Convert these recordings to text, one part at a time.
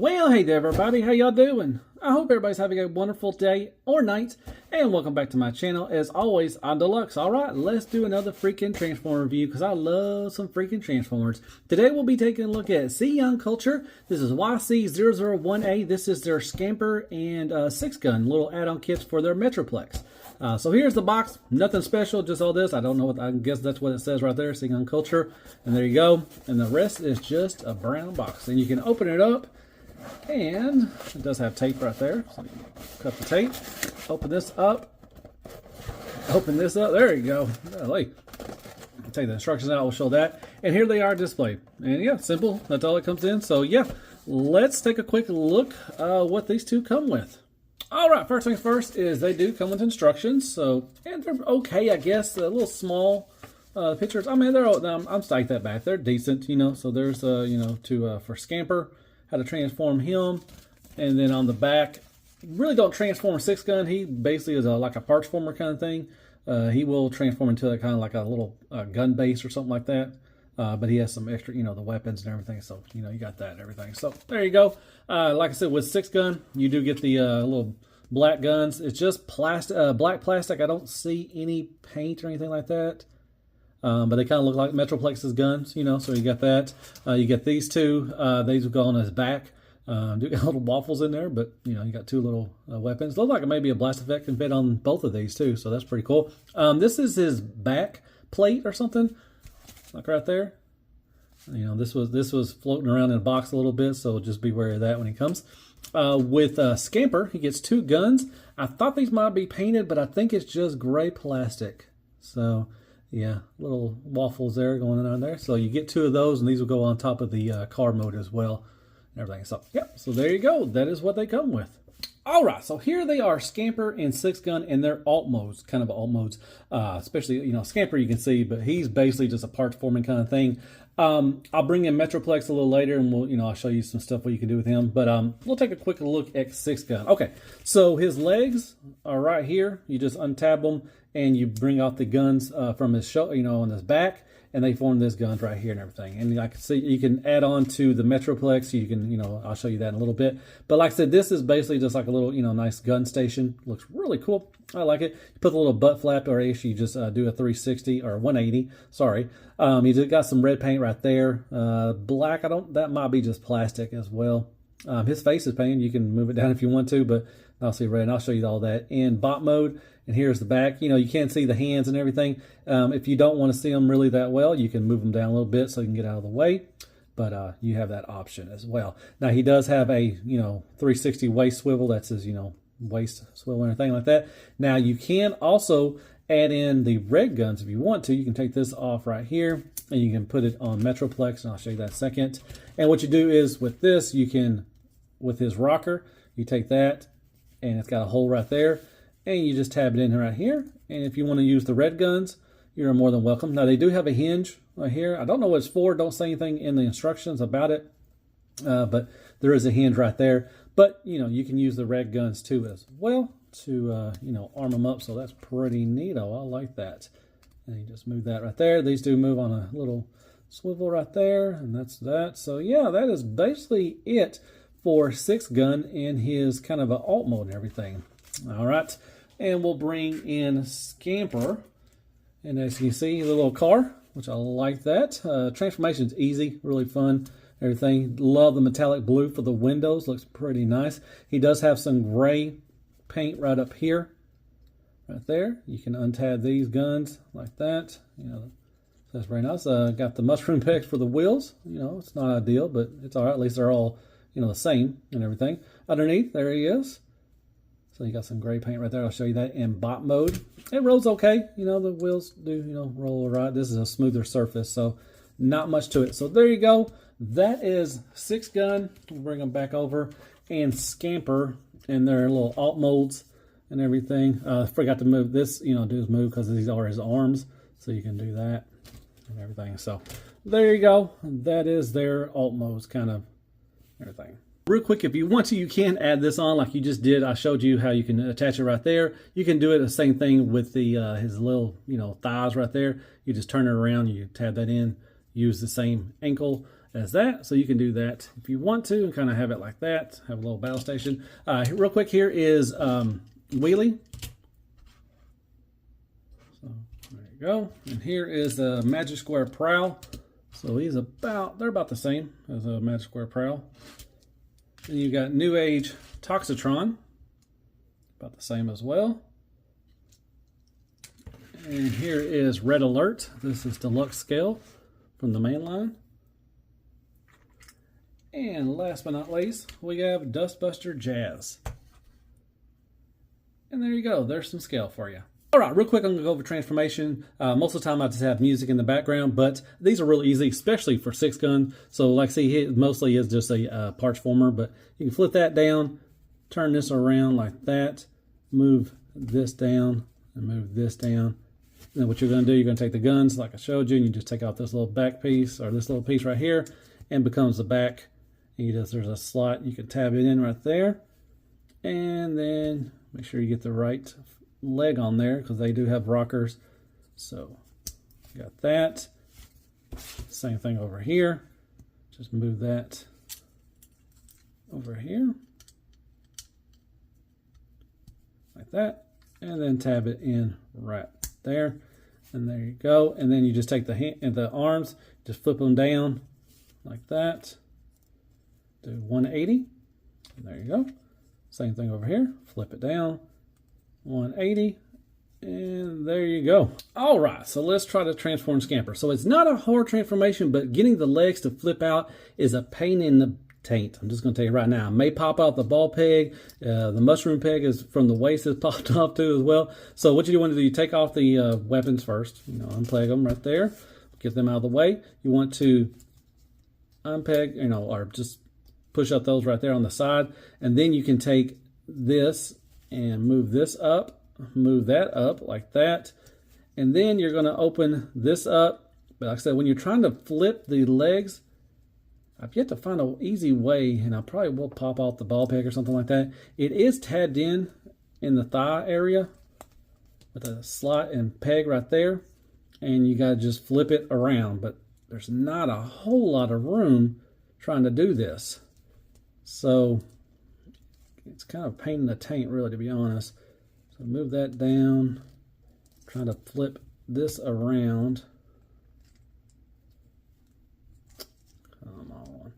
Well, hey there everybody, how y'all doing? I hope everybody's having a wonderful day or night, and welcome back to my channel. As always, I'm Deluxe. Alright, let's do another freaking Transformer review, because I love some freaking Transformers. Today we'll be taking a look at SIYANG Culture. This is Y-C001A. This is their Scamper and Sixgun little add-on kits for their Metroplex. So here's the box. Nothing special, just all this. I don't know what, I guess that's what it says right there, SIYANG Culture. And there you go. And the rest is just a brown box. And you can open it up, and it does have tape right there. So you cut the tape, open this up, there you go. Golly. Take the instructions out, we'll show that. And here they are displayed. And yeah, simple, that's all it comes in. So yeah, let's take a quick look what these two come with. Alright, first things first is they do come with instructions. So, and they're okay, I guess. A little small pictures. I mean, I'm stacked that back. They're decent, you know. So there's, you know, for Scamper, how to transform him. And then on the back, really don't transform Sixgun. He basically is like a parts former kind of thing. He will transform into kind of like a little gun base or something like that. But he has some extra, you know, the weapons and everything. So, you know, you got that and everything. So, there you go. Like I said, with Sixgun, you do get the little black guns. It's just plastic, black plastic. I don't see any paint or anything like that. But they kind of look like Metroplex's guns, you know, so you got that. You get these two. These will go on his back. Do got little waffles in there, but, you know, you got two little weapons. Look like maybe a blast effect can fit on both of these, too, so that's pretty cool. This is his back plate or something. Like right there. You know, this was floating around in a box a little bit, so just be wary of that when he comes. With Scamper, he gets two guns. I thought these might be painted, but I think it's just gray plastic. So, yeah, little waffles there going on there. So you get two of those, and these will go on top of the car mode as well. And everything. So, yeah, so there you go. That is what they come with. Alright, so here they are, Scamper and Sixgun in their alt modes, kind of alt modes. Especially, you know, Scamper you can see, but he's basically just a parts forming kind of thing. I'll bring in Metroplex a little later, and we'll, you know, I'll show you some stuff what you can do with him. But we'll take a quick look at Sixgun. Okay, so his legs are right here. You just untab them, and you bring off the guns from his shoulder, you know, on his back. And they form this gun right here and everything. And like I can see, you can add on to the Metroplex. You can, you know, I'll show you that in a little bit. But like I said, this is basically just like a little, you know, nice gun station. Looks really cool. I like it. You put the little butt flap, or actually you just do a 360 or 180. Sorry. You just got some red paint right there. Black, that might be just plastic as well. His face is painted. You can move it down if you want to, but I'll see red, and I'll show you all that in bot mode. And here's the back. You know, you can't see the hands and everything. If you don't want to see them really that well, you can move them down a little bit so you can get out of the way. But you have that option as well. Now, he does have a, you know, 360 waist swivel. That's his, you know, waist swivel and everything like that. Now, you can also add in the red guns if you want to. You can take this off right here, and you can put it on Metroplex, and I'll show you that in a second. And what you do is with this, you can, with his rocker, you take that, and it's got a hole right there. And you just tab it in right here. And if you want to use the red guns, you're more than welcome. Now, they do have a hinge right here. I don't know what it's for. Don't say anything in the instructions about it. But there is a hinge right there. But, you know, you can use the red guns too as well to, you know, arm them up. So that's pretty neato. I like that. And you just move that right there. These do move on a little swivel right there. And that's that. So, yeah, that is basically it for Sixgun in his kind of a alt mode and everything. All right, and we'll bring in Scamper, and as you can see, the little car, which I like that. Transformation is easy, really fun, everything. Love the metallic blue for the windows, looks pretty nice. He does have some gray paint right up here, right there. You can untab these guns like that. You know, that's very nice. Got the mushroom pegs for the wheels. You know, it's not ideal, but it's all right. At least they're all, you know, the same and everything. Underneath, there he is. So you got some gray paint right there. I'll show you that in bot mode. It rolls okay. You know, the wheels do, you know, roll all right. This is a smoother surface, so not much to it. So there you go. That is Sixgun. We'll bring them back over. And Scamper in their little alt modes and everything. Forgot to move this, you know, do his move because these are his arms. So you can do that and everything. So there you go. That is their alt modes, kind of everything. Real quick, if you want to, you can add this on like you just did. I showed you how you can attach it right there. You can do it the same thing with the his little, you know, thighs right there. You just turn it around, you tab that in, use the same ankle, as that. So you can do that if you want to and kind of have it like that, have a little battle station. Real quick, here is Wheelie. So there you go. And here is the Magic Square Prowl. So they're about the same as a Magic Square Prowl. And you got New Age Toxitron, about the same as well. And here is Red Alert. This is deluxe scale from the main line. And last but not least, we have Dustbuster Jazz. And there you go. There's some scale for you. All right, real quick, I'm going to go over transformation. Most of the time I just have music in the background, but these are really easy, especially for Sixgun. So like see, it mostly is just a parts former, but you can flip that down, turn this around like that, move this down, and move this down. And then what you're going to do, you're going to take the guns like I showed you, and you just take out this little back piece, or this little piece right here, and becomes the back. And there's a slot, you can tab it in right there. And then make sure you get the right leg on there, because they do have rockers. So got that. Same thing over here. Just move that over here like that, and then tab it in right there, and there you go. And then you just take the arms, just flip them down like that, do 180, and there you go. Same thing over here, flip it down, 180, and there you go. All right, so let's try to transform Scamper. So it's not a hard transformation, but getting the legs to flip out is a pain in the taint. I'm just going to tell you right now. I may pop out the ball peg. The mushroom peg is from the waist is popped off too as well. So what you want to do, you take off the weapons first. Unpeg them right there. Get them out of the way. You want to unpeg, or just push up those right there on the side. And then you can take this and move this up, move that up like that. And then you're going to open this up. But like I said, when you're trying to flip the legs, I've yet to find an easy way, and I probably will pop off the ball peg or something like that. It is tabbed in the thigh area with a slot and peg right there, and you got to just flip it around. But there's not a whole lot of room trying to do this. So it's kind of a pain in the taint, really, to be honest. So move that down, try to flip this around. Come on.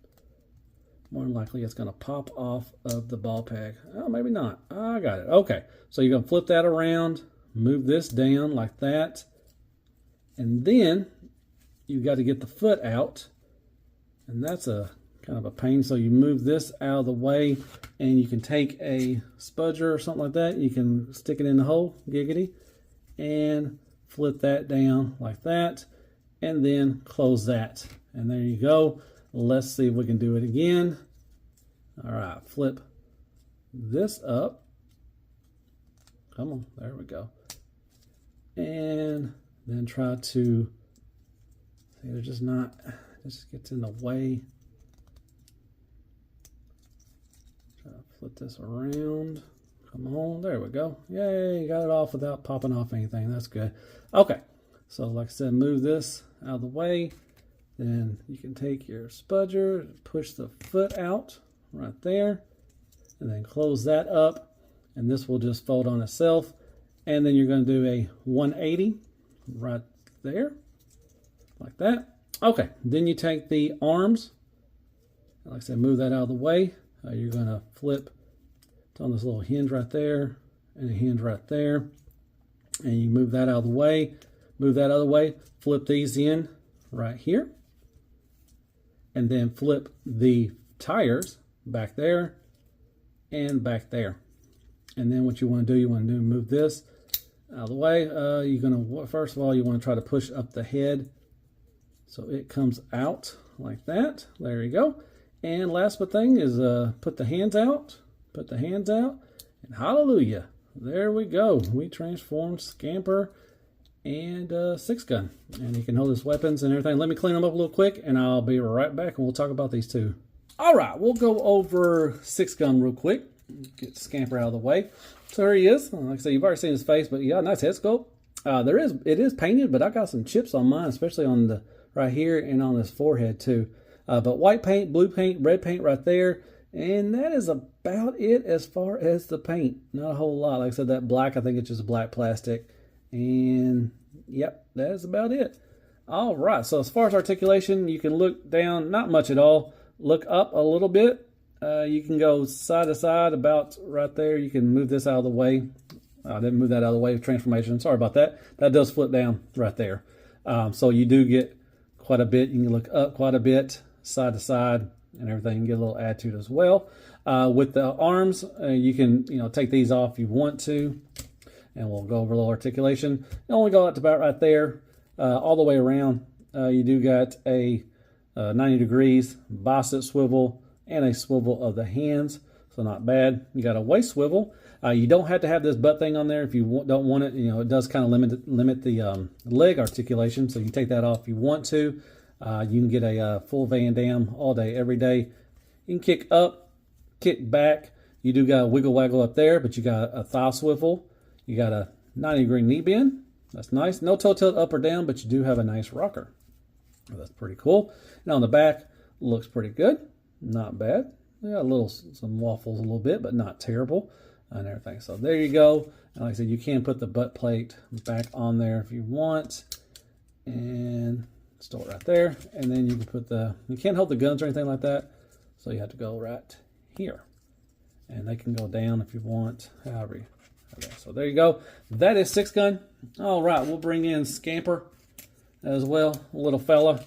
More than likely it's going to pop off of the ball peg. Oh, maybe not. I got it. Okay, so you're going to flip that around, move this down like that, and then you got to get the foot out, and that's a kind of a pain. So you move this out of the way, and you can take a spudger or something like that. You can stick it in the hole, giggity, and flip that down like that, and then close that. And there you go. Let's see if we can do it again. All right, flip this up. Come on, there we go. And then try to, see, they're just not, just gets in the way. Try to flip this around. Come on, there we go. Yay, got it off without popping off anything. That's good. Okay, so like I said, move this out of the way. Then you can take your spudger, push the foot out right there, and then close that up, and this will just fold on itself. And then you're going to do a 180 right there, like that. Okay, then you take the arms, like I said, move that out of the way. You're going to flip, it's on this little hinge right there, and a hinge right there, and you move that out of the way, move that out of the way, flip these in right here, and then flip the tires back there and back there. And then what you want to do, move this out of the way. You're going to, first of all, you want to try to push up the head so it comes out like that. There you go. And last but thing is put the hands out, and hallelujah. There we go. We transformed Scamper and Sixgun, and you can hold his weapons and everything. Let me clean them up a little quick, and I'll be right back, and we'll talk about these two. All right, we'll go over Sixgun real quick. Get Scamper out of the way. So here he is. Like I said, you've already seen his face, but yeah, nice head sculpt. It is painted, but I got some chips on mine, especially on the right here and on his forehead too. But white paint, blue paint, red paint right there. And that is about it as far as the paint. Not a whole lot. Like I said, that black, I think it's just black plastic. And yep, that is about it. All right, so as far as articulation, you can look down, not much at all. Look up a little bit. You can go side to side about right there. You can move this out of the way. I didn't move that out of the way with transformation. Sorry about that. That does flip down right there. So you do get quite a bit. You can look up quite a bit, side to side, and everything. You can get a little attitude as well. With the arms, you can take these off if you want to. And we'll go over a little articulation. You only go out to about right there, all the way around. You do got a 90 degrees bicep swivel and a swivel of the hands, so not bad. You got a waist swivel. You don't have to have this butt thing on there if you don't want it. It does kind of limit the leg articulation, so you can take that off if you want to. You can get a full Van Damme all day, every day. You can kick up, kick back. You do got a wiggle waggle up there, but you got a thigh swivel. You got a 90-degree knee bend. That's nice. No toe tilt up or down, but you do have a nice rocker. Oh, that's pretty cool. And on the back, looks pretty good. Not bad. Yeah, some waffles a little bit, but not terrible and everything. So there you go. And like I said, you can put the butt plate back on there if you want. And store it right there. And then you can put you can't hold the guns or anything like that. So you have to go right here. And they can go down if you want, however you. Okay, so there you go. That is Sixgun. All right, we'll bring in Scamper as well, a little fella.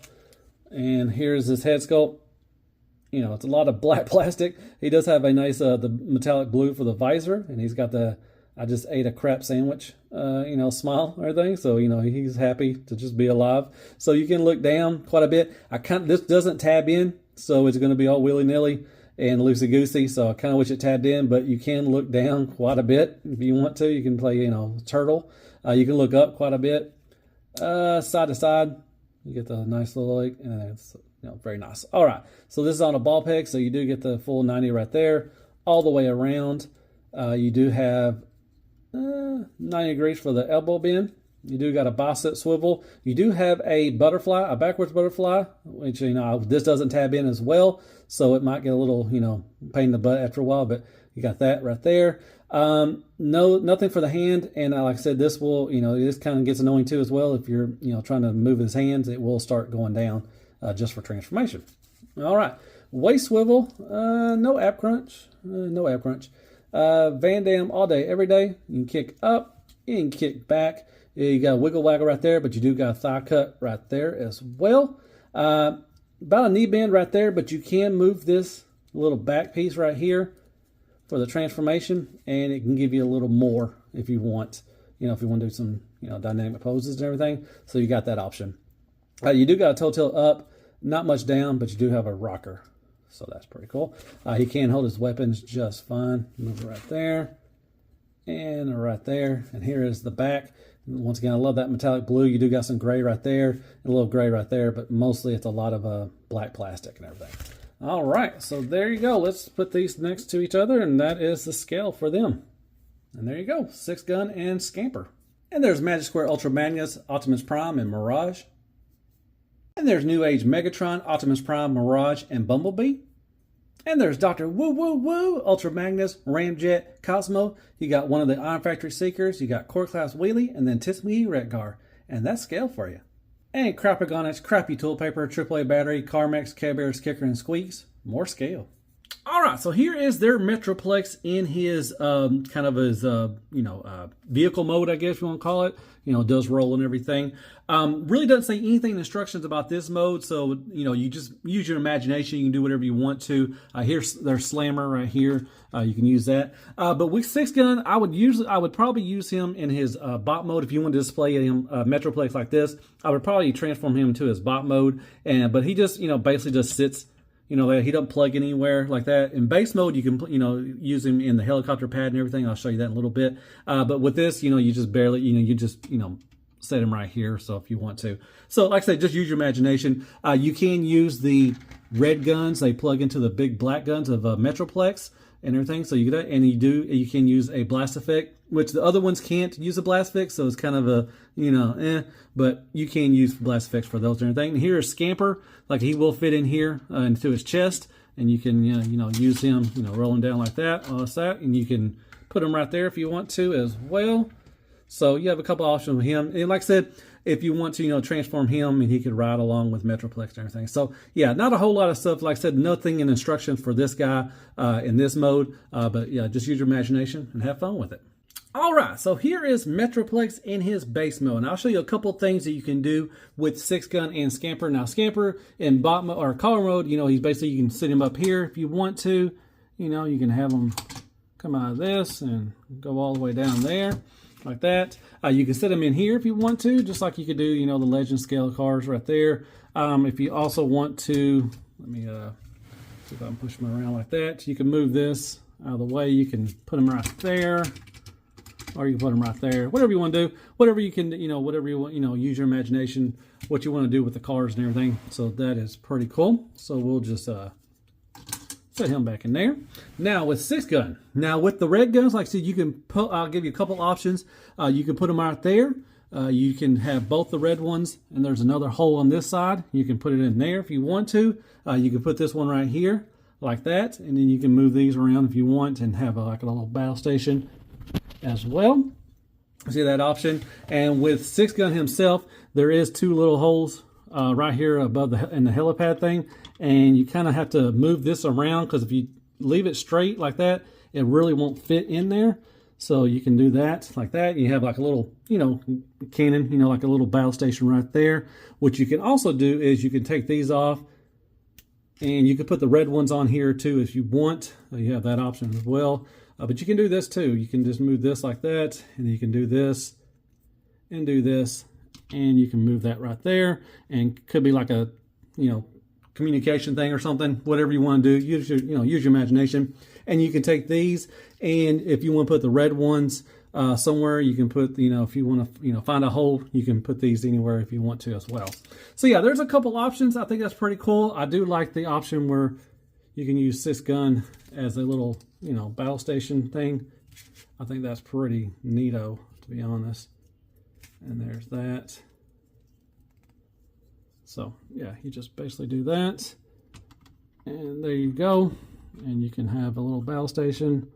And here's his head sculpt. It's a lot of black plastic. He does have a nice the metallic blue for the visor, and he's got the I just ate a crap sandwich smile or everything. So he's happy to just be alive. So you can look down quite a bit. This doesn't tab in, so it's going to be all willy-nilly and loosey-goosey, so I kind of wish it tabbed in, but you can look down quite a bit if you want to. You can play, turtle. You can look up quite a bit, side to side. You get the nice little leg, and it's very nice. All right, so this is on a ball peg, so you do get the full 90 right there, all the way around. You do have 90 degrees for the elbow bend. You do got a bicep swivel. You do have a butterfly, a backwards butterfly, which, this doesn't tab in as well. So it might get a little, pain in the butt after a while, but you got that right there. Nothing for the hand. And like I said, this will, this kind of gets annoying too as well. If you're, trying to move his hands, it will start going down just for transformation. All right. Waist swivel, no ab crunch, no ab crunch. Van Damme all day, every day. You can kick up, you can kick back. You got a wiggle waggle right there, but you do got a thigh cut right there as well. About a knee bend right there, but you can move this little back piece right here for the transformation, and it can give you a little more if you want. If you want to do some dynamic poses and everything. So you got that option. You do got a toe tilt up, not much down, but you do have a rocker. So that's pretty cool. He can hold his weapons just fine. Move it right there and right there. And here is the back. Once again, I love that metallic blue. You do got some gray right there, and a little gray right there, but mostly it's a lot of black plastic and everything. All right, so there you go. Let's put these next to each other, and that is the scale for them. And there you go, Sixgun and Scamper. And there's Magic Square Ultra Magnus, Optimus Prime, and Mirage. And there's New Age Megatron, Optimus Prime, Mirage, and Bumblebee. And there's Dr. Woo Woo Woo, Ultra Magnus, Ramjet, Cosmo. You got one of the Iron Factory Seekers. You got Core Class Wheelie, and then Tismi Redgar. And that's scale for you. And Crapagonix, Crappy Tool Paper, AAA Battery, Carmex, Care Bears, Kicker, and Squeaks. More scale. All right, so here is their Metroplex in his kind of his vehicle mode, I guess you want to call it. Does roll and everything. Really doesn't say anything in instructions about this mode, so you just use your imagination. You can do whatever you want to. Here's their slammer right here. You can use that. But with Sixgun, I would probably use him in his bot mode. If you want to display him Metroplex like this, I would probably transform him to his bot mode. But he just basically just sits. He doesn't plug anywhere like that. In base mode, you can, use him in the helicopter pad and everything. I'll show you that in a little bit. But with this, you just barely, you just set him right here. So if you want to. So like I said, just use your imagination. You can use the red guns. They plug into the big black guns of Metroplex and everything. So you can use a blast effect which the other ones can't use a blast fix, so it's kind of a, you know, but you can use blast fix for those and everything. And here is Scamper, like he will fit in here into his chest, and you can, you know, use him, you know, rolling down like that, all that, and you can put him right there if you want to as well. So you have a couple options with him, and like I said, if you want to, you know, transform him, and he could ride along with Metroplex and everything. So yeah, not a whole lot of stuff. Like I said, nothing in instructions for this guy in this mode, but yeah, just use your imagination and have fun with it. All right, so here is Metroplex in his base mode, and I'll show you a couple things that you can do with Sixgun and Scamper. Now, Scamper in bot mode or color mode, you know, he's basically, you can sit him up here if you want to. You know, you can have him come out of this and go all the way down there like that. You can set him in here if you want to, just like you could do, you know, the legend scale cars right there. If you also want to, let me see if I can push him around like that. You can move this out of the way. You can put him right there. Or you can put them right there. Whatever you want to do. Whatever you can, you know, whatever you want, you know, use your imagination, what you want to do with the cars and everything. So that is pretty cool. So we'll just set him back in there. Now with Sixgun. Now with the red guns, like I said, you can put, I'll give you a couple options. You can put them right there. You can have both the red ones, and there's another hole on this side. You can put it in there if you want to. You can put this one right here like that, and then you can move these around if you want and have like a little battle station as well. See that option. And with Sixgun himself, there is two little holes right here above in the helipad thing, and you kind of have to move this around, because if you leave it straight like that, it really won't fit in there. So you can do that like that. You have like a little, you know, cannon, you know, like a little battle station right there. What you can also do is you can take these off, and you can put the red ones on here too if you want. You have that option as well. But you can do this too. You can just move this like that, and you can do this and do this, and you can move that right there, and could be like a, you know, communication thing or something. Whatever you want to do, use your, you know, use your imagination. And you can take these, and if you want to put the red ones somewhere, you can put, you know, if you want to, you know, find a hole, you can put these anywhere if you want to as well. So yeah, there's a couple options. I think that's pretty cool. I do like the option where you can use Sixgun as a little, you know, battle station thing. I think that's pretty neato, to be honest. And there's that. So yeah, you just basically do that, and there you go. And you can have a little battle station.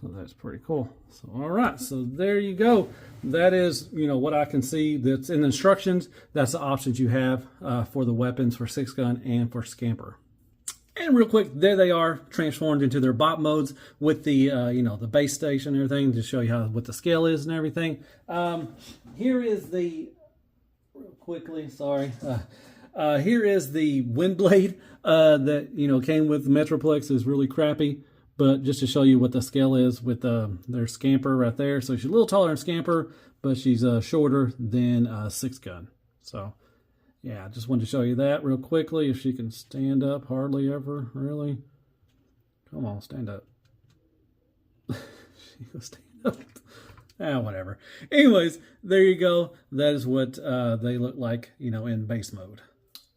So that's pretty cool. So all right, so there you go. That is, you know, what I can see that's in the instructions. That's the options you have for the weapons for Sixgun and for Scamper. And real quick, there they are, transformed into their bot modes with the, you know, the base station and everything, to show you how what the scale is and everything. Here is the, real quickly, sorry. Here is the wind blade that, you know, came with the Metroplex. Is really crappy, but just to show you what the scale is with their Scamper right there. So she's a little taller than Scamper, but she's shorter than Sixgun. So yeah, I just wanted to show you that real quickly. If she can stand up, hardly ever, really. Come on, stand up. She will stand up. Whatever. Anyways, there you go. That is what they look like, you know, in base mode.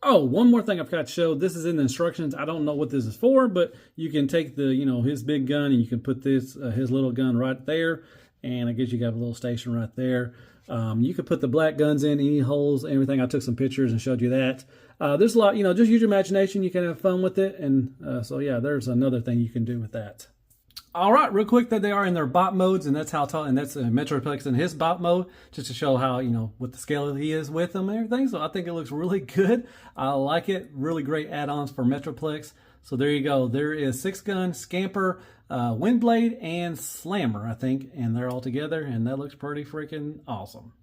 Oh, one more thing I've got to show. This is in the instructions. I don't know what this is for, but you can take the, you know, his big gun, and you can put this, his little gun right there. And I guess you got a little station right there. You could put the black guns in any holes, everything. I took some pictures and showed you that. There's a lot, you know, just use your imagination. You can have fun with it. And so, yeah, there's another thing you can do with that. All right, real quick, that they are in their bot modes, and that's how tall, and that's Metroplex in his bot mode, just to show how, you know, what the scale he is with them and everything. So I think it looks really good. I like it. Really great add-ons for Metroplex. So there you go. There is Sixgun, Scamper, Windblade, and Slammer, I think, and they're all together, and that looks pretty freaking awesome.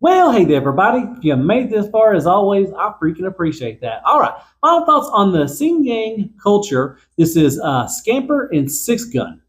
Well, hey there, everybody. If you made this far, as always, I freaking appreciate that. All right, final thoughts on the SIYANG culture. This is Scamper and Sixgun.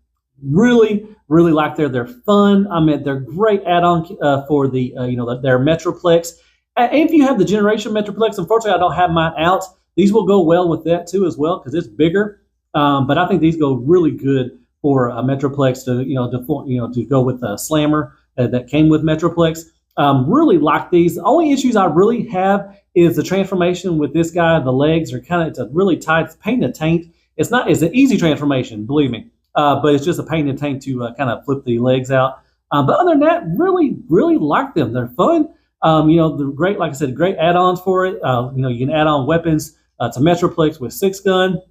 Really, really like they're fun. I mean, they're great add-on for the you know, their Metroplex. And if you have the Generation Metroplex, unfortunately, I don't have mine out. These will go well with that too, as well, because it's bigger. But I think these go really good for a Metroplex to go with the Slammer that came with Metroplex. Really like these. The only issues I really have is the transformation with this guy. The legs are kind of, it's a really tight, it's paint to taint. It's an easy transformation, believe me. but it's just a pain in the tank to kind of flip the legs out. But other than that, really like them. They're fun. They're great, like I said, great add-ons for it. You can add on weapons to Metroplex with Sixgun.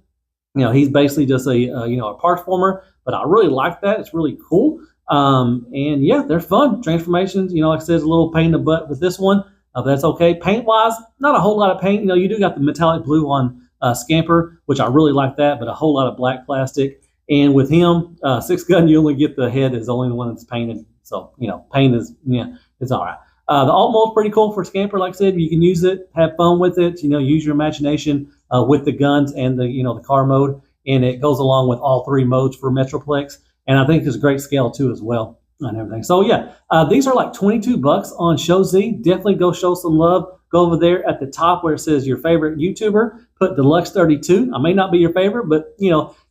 He's basically just a parts former, but I really like that. It's really cool. And yeah, they're fun. Transformations, like I said, it's a little pain in the butt with this one, but that's okay. Paint-wise, not a whole lot of paint. You do got the metallic blue on Scamper, which I really like that, but a whole lot of black plastic. And with him, Sixgun, you only get the head is the only one that's painted. So, paint is, it's all right. The alt mode's pretty cool for Scamper. Like I said, you can use it, have fun with it, use your imagination with the guns and the car mode. And it goes along with all three modes for Metroplex. And I think it's a great scale too as well and everything. So yeah, these are like $22 on ShowZ. Definitely go show some love. Go over there at the top where it says your favorite YouTuber. Put Deluxe32. I may not be your favorite, but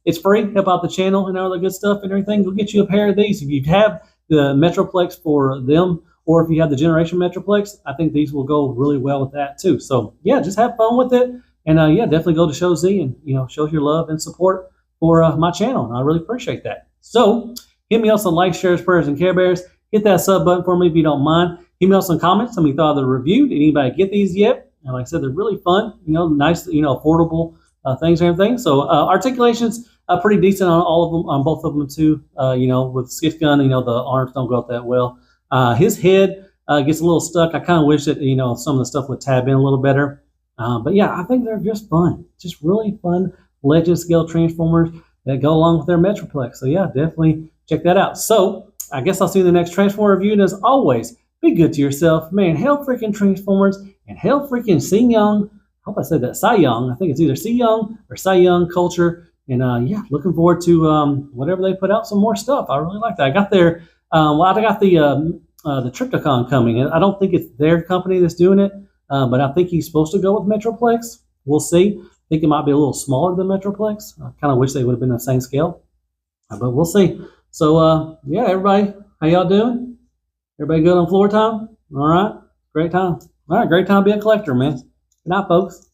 it's free. Help out the channel and all the good stuff and everything. We'll get you a pair of these. If you have the Metroplex for them, or if you have the Generation Metroplex, I think these will go really well with that too. So yeah, just have fun with it. And yeah, definitely go to ShowZ and show your love and support for my channel. And I really appreciate that. So hit me up some likes, shares, prayers, and care bears. Hit that sub button for me if you don't mind. Hit me up some comments. Tell me thought of the review. Did anybody get these yet? And like I said, they're really fun. Nice, affordable things and everything. So articulation's pretty decent on all of them, on both of them too. With Sixgun, the arms don't go out that well. His head gets a little stuck. I kind of wish that some of the stuff would tab in a little better. But yeah, I think they're just fun. Just really fun Legend scale Transformers that go along with their Metroplex. So yeah, definitely check that out. So I guess I'll see you in the next Transformer review. And as always, be good to yourself. Man, hell freaking Transformers and hell freaking SIYANG. I hope I said that. SIYANG. I think it's either SIYANG or SIYANG culture. And yeah, looking forward to whatever they put out, some more stuff. I really like that. I got their, I got the Decepticon coming. And I don't think it's their company that's doing it. But I think he's supposed to go with Metroplex. We'll see. I think it might be a little smaller than Metroplex. I kind of wish they would have been the same scale. But we'll see. So, yeah, everybody, how y'all doing? Everybody good on floor time? All right. Great time. All right, great time to be a collector, man. Good night, folks.